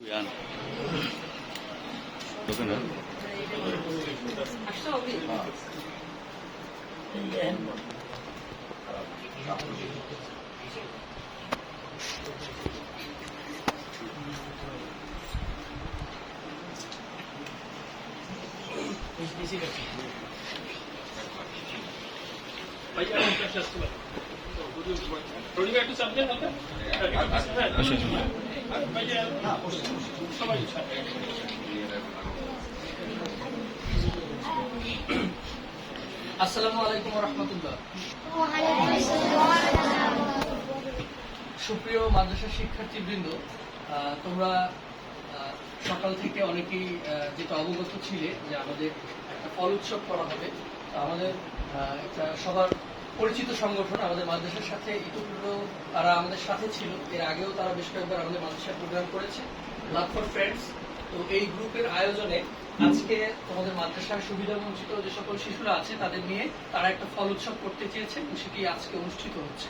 Yan. Bakın ha. আসসালামু আলাইকুম ওয়া রাহমাতুল্লাহ। সুপ্রিয় মাদ্রাসা শিক্ষার্থীবৃন্দ, তোমরা সকাল থেকে অনেকেই যেটা অবগত ছিলে যে আমাদের একটা ফল উৎসব করা হবে। আমাদের একটা সবার পরিচিত সংগঠন আমাদের মাদ্রাসার সাথে ইতিপূর্বে তারা আমাদের সাথে ছিল, এর আগেও তারা বেশ কয়েকবার আমাদের মাদ্রাসায় প্রোগ্রাম করেছে, লাভ ফর ফ্রেন্ডস। তো এই গ্রুপের আয়োজনে আজকে তোমাদের মাদ্রাসার সুবিধা বঞ্চিত যে সকল শিশুরা আছে তাদের নিয়ে তারা একটা ফল উৎসব করতে চেয়েছে, সেটি আজকে অনুষ্ঠিত হচ্ছে।